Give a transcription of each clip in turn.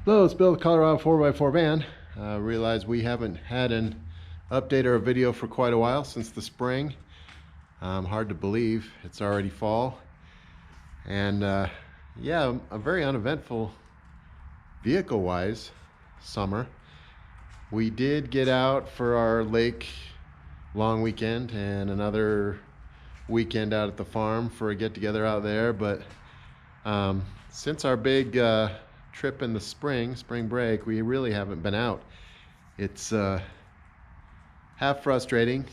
Hello, it's Bill, Colorado 4x4 van. Realize we haven't had an update or a video for quite a while, since the spring. Hard to believe it's already fall. And yeah, a very uneventful vehicle-wise summer. We did get out for our lake long weekend and another weekend out at the farm for a get-together out there, but since our big trip in the spring break, we really haven't been out. It's half frustrating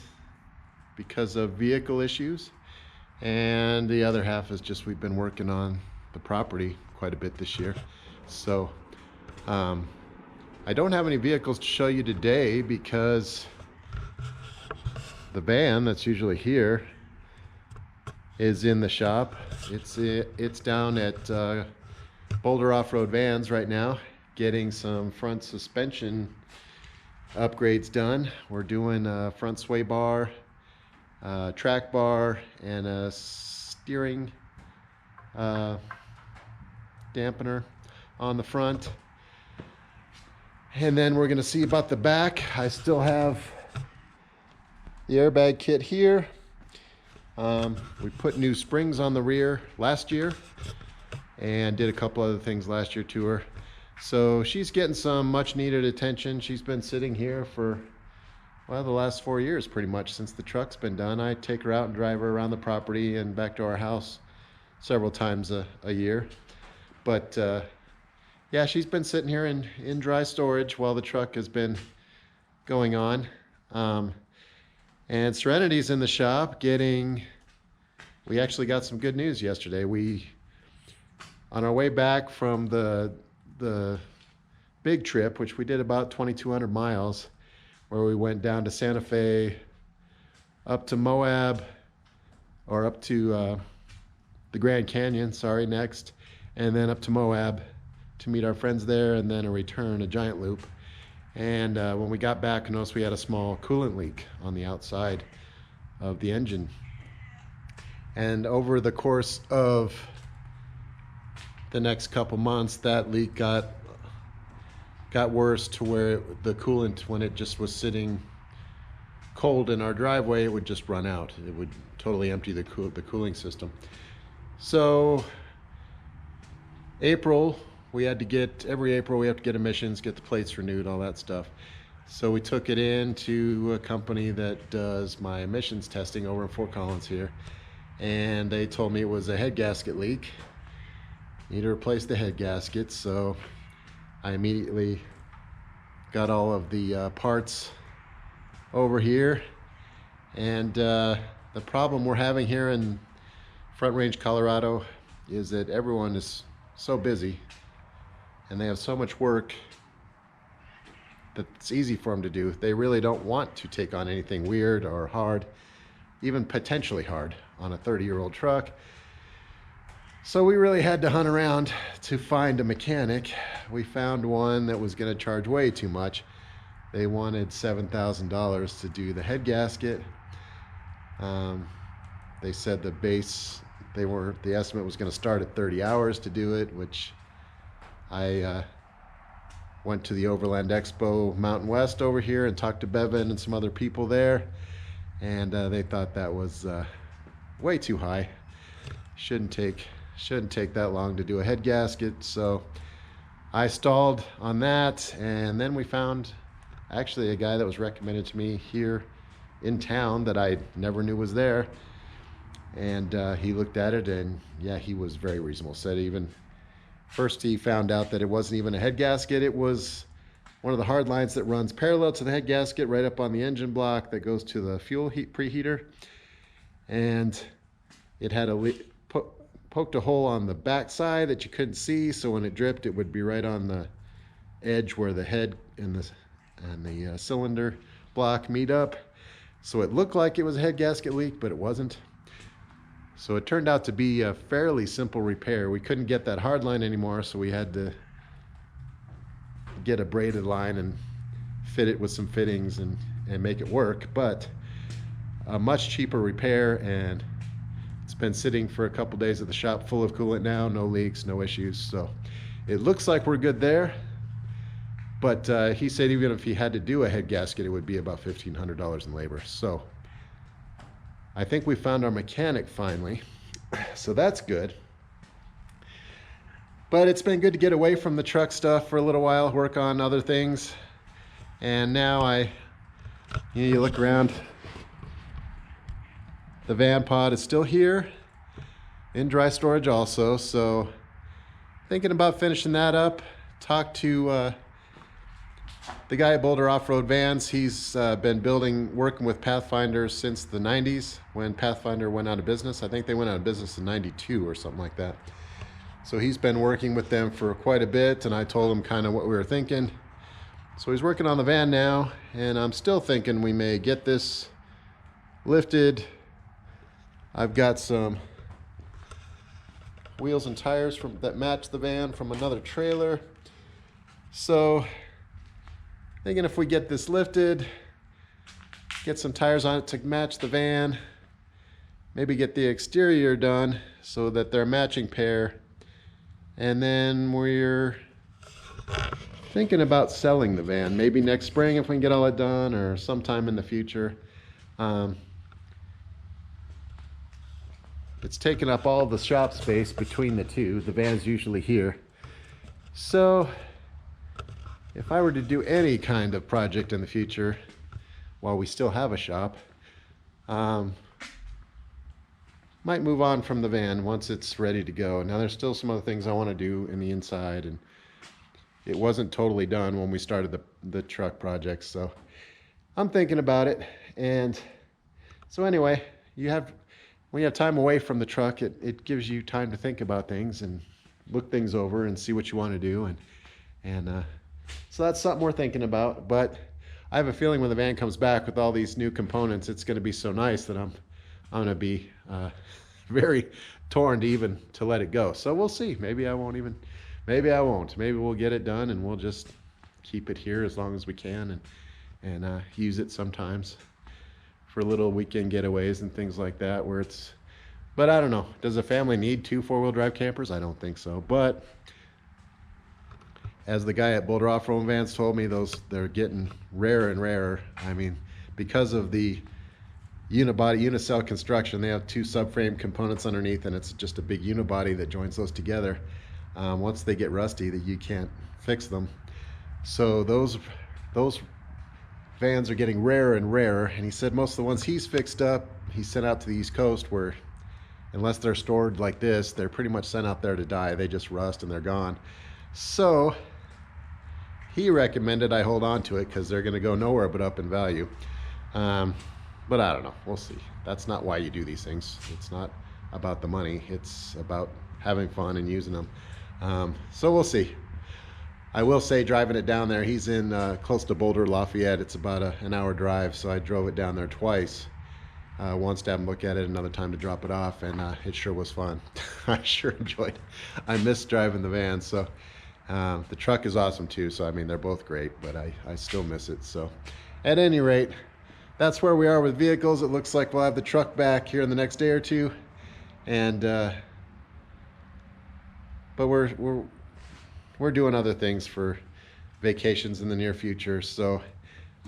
because of vehicle issues, and the other half is just we've been working on the property quite a bit this year. So I don't have any vehicles to show you today because the van that's usually here is in the shop. It's down at Boulder Off-Road Vans right now, getting some front suspension upgrades done. We're doing a front sway bar, track bar, and a steering dampener on the front. And then we're going to see about the back. I still have the airbag kit here. We put new springs on the rear last year and did a couple other things last year to her. So she's getting some much needed attention. She's been sitting here for, well, the last 4 years pretty much, since the truck's been done. I take her out and drive her around the property and back to our house several times a year. But yeah, she's been sitting here in dry storage while the truck has been going on. And Serenity's in the shop we actually got some good news yesterday. On our way back from the big trip, which we did about 2,200 miles, where we went down to Santa Fe, up to Moab, or up to the Grand Canyon, next, and then up to Moab to meet our friends there, and then a giant loop. And when we got back, I noticed we had a small coolant leak on the outside of the engine. And over the course of the next couple months, that leak got worse to where the coolant, when it just was sitting cold in our driveway, it would just run out. It would totally empty the cooling system. So every April we have to get emissions, get the plates renewed, all that stuff. So we took it in to a company that does my emissions testing over in Fort Collins here, and they told me it was a head gasket leak. Need to replace the head gasket. So I immediately got all of the parts over here. And the problem we're having here in Front Range, Colorado, is that everyone is so busy and they have so much work that it's easy for them to do. They really don't want to take on anything weird or hard, even potentially hard, on a 30-year-old truck. So we really had to hunt around to find a mechanic. We found one that was going to charge way too much. They wanted $7,000 to do the head gasket. They said the estimate was going to start at 30 hours to do it, which I went to the Overland Expo Mountain West over here and talked to Bevan and some other people there, and they thought that was way too high. Shouldn't take that long to do a head gasket. So I stalled on that, and then we found actually a guy that was recommended to me here in town that I never knew was there, and he looked at it, and yeah, he was very reasonable. Said even first he found out that it wasn't even a head gasket. It was one of the hard lines that runs parallel to the head gasket right up on the engine block that goes to the fuel preheater, and it had poked a hole on the back side that you couldn't see, so when it dripped, it would be right on the edge where the head and the cylinder block meet up. So it looked like it was a head gasket leak, but it wasn't. So it turned out to be a fairly simple repair. We couldn't get that hard line anymore, so we had to get a braided line and fit it with some fittings and make it work. But a much cheaper repair, and it's been sitting for a couple days at the shop full of coolant now, no leaks, no issues. So it looks like we're good there. But he said even if he had to do a head gasket, it would be about $1,500 in labor. So I think we found our mechanic finally. So that's good. But it's been good to get away from the truck stuff for a little while, work on other things. And now you look around, the van pod is still here in dry storage also. So thinking about finishing that up. Talked to the guy at Boulder Off-Road Vans. He's been working with Pathfinder since the 90s when Pathfinder went out of business. I think they went out of business in 92 or something like that. So he's been working with them for quite a bit, and I told him kind of what we were thinking. So he's working on the van now, and I'm still thinking we may get this lifted. I've got some wheels and tires that match the van from another trailer. So thinking if we get this lifted, get some tires on it to match the van, maybe get the exterior done so that they're a matching pair. And then we're thinking about selling the van, maybe next spring if we can get all that done, or sometime in the future. It's taking up all the shop space between the two. The van's usually here. So if I were to do any kind of project in the future while we still have a shop, might move on from the van once it's ready to go. Now there's still some other things I want to do in the inside, and it wasn't totally done when we started the truck project, so I'm thinking about it. And so anyway, when you have time away from the truck, it gives you time to think about things and look things over and see what you want to do, and so that's something we're thinking about. But I have a feeling when the van comes back with all these new components, it's going to be so nice that I'm going to be very torn to let it go. So we'll see. Maybe I won't. Maybe we'll get it done and we'll just keep it here as long as we can and use it sometimes for little weekend getaways and things like that but I don't know. Does a family need 2 4-wheel drive campers? I don't think so. But as the guy at Boulder Off-Road Vans told me, they're getting rarer and rarer. I mean, because of the unicell construction, they have 2 subframe components underneath, and it's just a big unibody that joins those together. Once they get rusty, that you can't fix them. So those vans are getting rarer and rarer, and he said most of the ones he's fixed up, he sent out to the East Coast, where unless they're stored like this, they're pretty much sent out there to die. They just rust and they're gone. So he recommended I hold on to it because they're going to go nowhere but up in value. But I don't know. We'll see. That's not why you do these things. It's not about the money. It's about having fun and using them. So we'll see. I will say, driving it down there, he's in close to Boulder, Lafayette. It's about an hour drive, so I drove it down there twice. Once to have him look at it, another time to drop it off, and it sure was fun. I sure enjoyed it. I miss driving the van. So the truck is awesome too, so I mean, they're both great, but I still miss it. So at any rate, that's where we are with vehicles. It looks like we'll have the truck back here in the next day or two, and but we're doing other things for vacations in the near future. So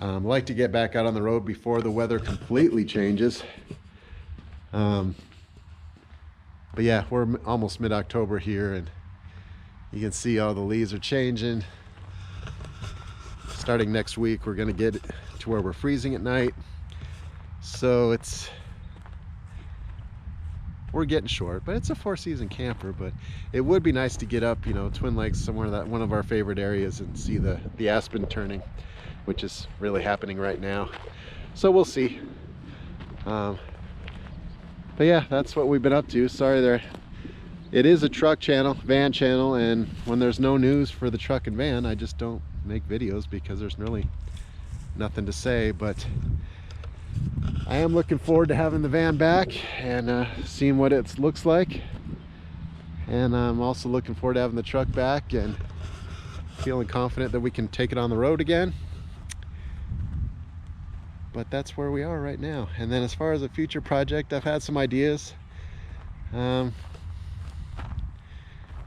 I'd like to get back out on the road before the weather completely changes. But yeah, we're almost mid-October here, and you can see all the leaves are changing. Starting next week, we're going to get to where we're freezing at night. So we're getting short, but it's a 4-season camper. But it would be nice to get up, Twin Lakes, somewhere that one of our favorite areas, and see the aspen turning, which is really happening right now. So we'll see. But yeah, that's what we've been up to. Sorry there. It is a truck channel, van channel, and when there's no news for the truck and van, I just don't make videos because there's really nothing to say. But I am looking forward to having the van back and seeing what it looks like. And I'm also looking forward to having the truck back and feeling confident that we can take it on the road again. But that's where we are right now. And then as far as a future project, I've had some ideas.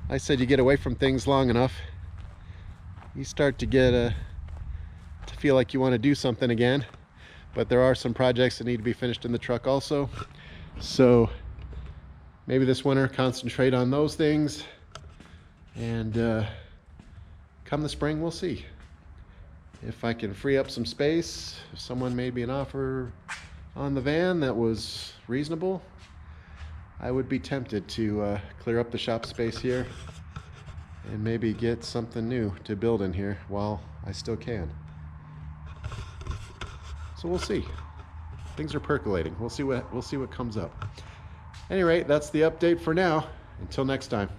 I said you get away from things long enough you start to get to feel like you want to do something again. But there are some projects that need to be finished in the truck also. So maybe this winter concentrate on those things, and come the spring we'll see if I can free up some space. If someone made me an offer on the van that was reasonable, I would be tempted to clear up the shop space here and maybe get something new to build in here while I still can. So we'll see. Things are percolating. We'll see what comes up. At any rate, that's the update for now. Until next time.